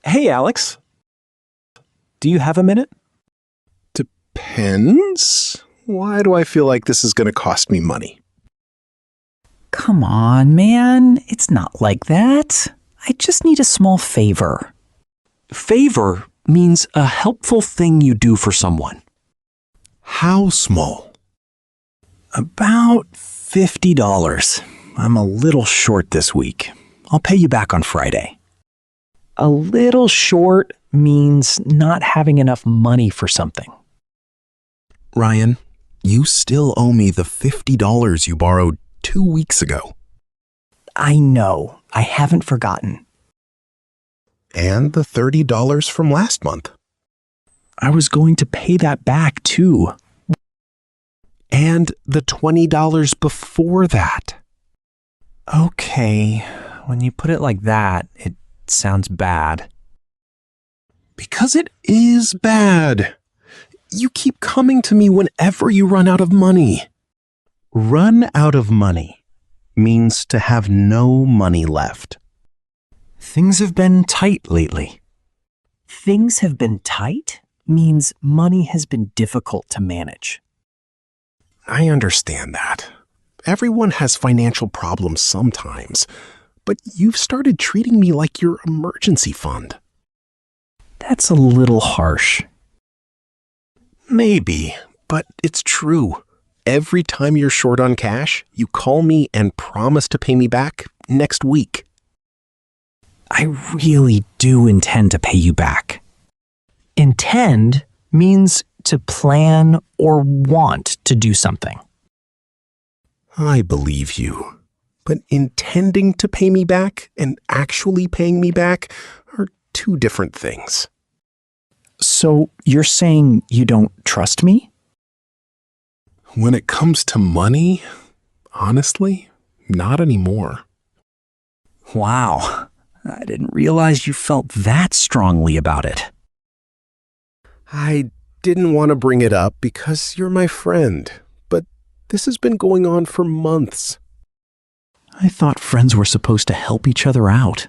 Hey, Alex. Do you have a minute? Depends. Why do I feel like this is going to cost me money? Come on, man. It's not like that. I just need a small favor. Favor means a helpful thing you do for someone. How small? About $50. I'm a little short this week. I'll pay you back on Friday. A little short means not having enough money for something. Ryan, you still owe me the $50 you borrowed 2 weeks ago. I know. I haven't forgotten. And the $30 from last month. I was going to pay that back too. And the $20 before that. Okay, when you put it like that, it sounds bad. Because it is bad. You keep coming to me whenever you run out of money. Run out of money means to have no money left. Things have been tight lately. Things have been tight means money has been difficult to manage. I understand that. Everyone has financial problems sometimes, but you've started treating me like your emergency fund. That's a little harsh. Maybe, but it's true. Every time you're short on cash, you call me and promise to pay me back next week. I really do intend to pay you back. Intend means to plan or want to do something. I believe you, but intending to pay me back and actually paying me back are two different things. So you're saying you don't trust me? When it comes to money, honestly, not anymore. Wow, I didn't realize you felt that strongly about it. I didn't want to bring it up because you're my friend, but this has been going on for months. I thought friends were supposed to help each other out.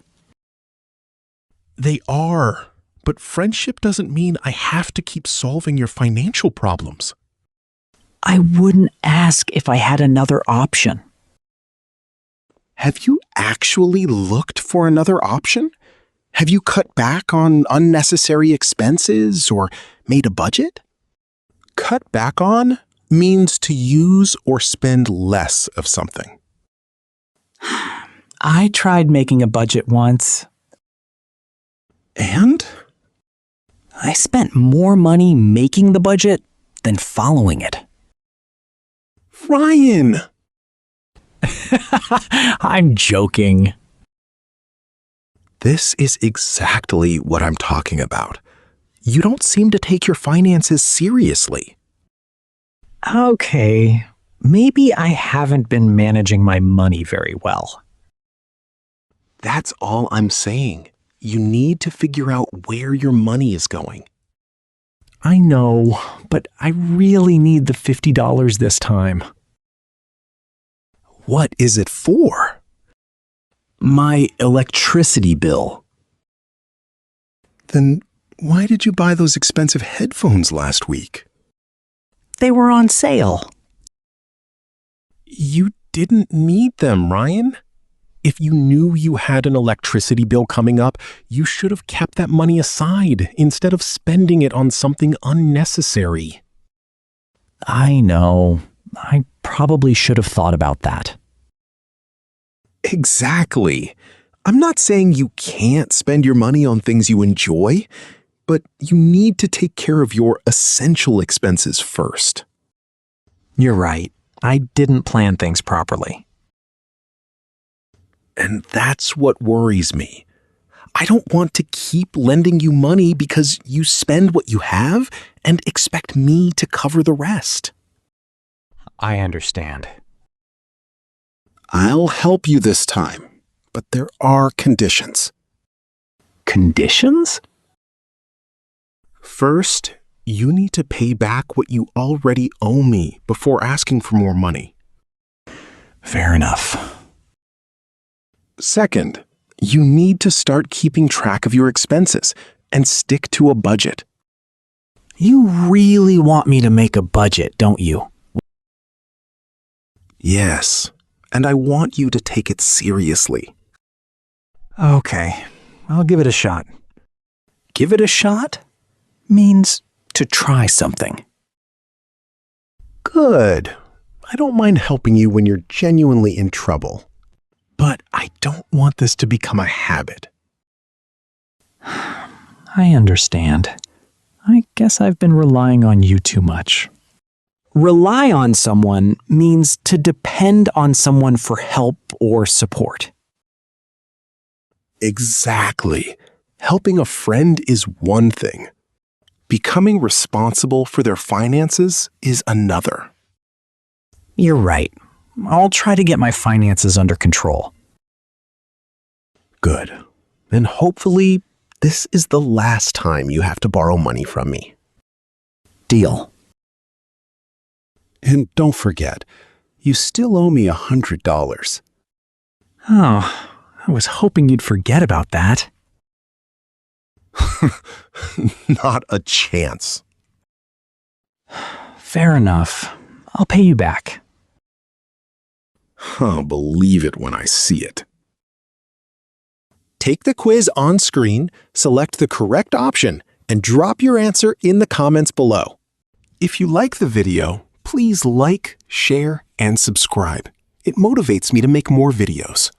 They are, but friendship doesn't mean I have to keep solving your financial problems. I wouldn't ask if I had another option. Have you actually looked for another option? Have you cut back on unnecessary expenses or made a budget? Cut back on means to use or spend less of something. I tried making a budget once. And? I spent more money making the budget than following it. Ryan! I'm joking. This is exactly what I'm talking about. You don't seem to take your finances seriously. Okay, maybe I haven't been managing my money very well. That's all I'm saying. You need to figure out where your money is going. I know, but I really need the $50 this time. What is it for? My electricity bill. Then why did you buy those expensive headphones last week? They were on sale. You didn't need them, Ryan. If you knew you had an electricity bill coming up, you should have kept that money aside instead of spending it on something unnecessary. I know. I probably should have thought about that. Exactly. I'm not saying you can't spend your money on things you enjoy, but you need to take care of your essential expenses first. You're right. I didn't plan things properly. And that's what worries me. I don't want to keep lending you money because you spend what you have and expect me to cover the rest. I understand. I'll help you this time, but there are conditions. Conditions? First, you need to pay back what you already owe me before asking for more money. Fair enough. Second, You need to start keeping track of your expenses and stick to a budget. You really want me to make a budget, don't you? Yes, and I want you to take it seriously. Okay, I'll give it a shot. Give it a shot means to try something. Good. I don't mind helping you when you're genuinely in trouble. But I don't want this to become a habit. I understand. I guess I've been relying on you too much. Rely on someone means to depend on someone for help or support. Exactly. Helping a friend is one thing. Becoming responsible for their finances is another. You're right. I'll try to get my finances under control. Good. And hopefully, this is the last time you have to borrow money from me. Deal. And don't forget, you still owe me $100. Oh, I was hoping you'd forget about that. Not a chance. Fair enough. I'll pay you back. I'll believe it when I see it. Take the quiz on screen, select the correct option, and drop your answer in the comments below. If you like the video, please like, share, and subscribe. It motivates me to make more videos.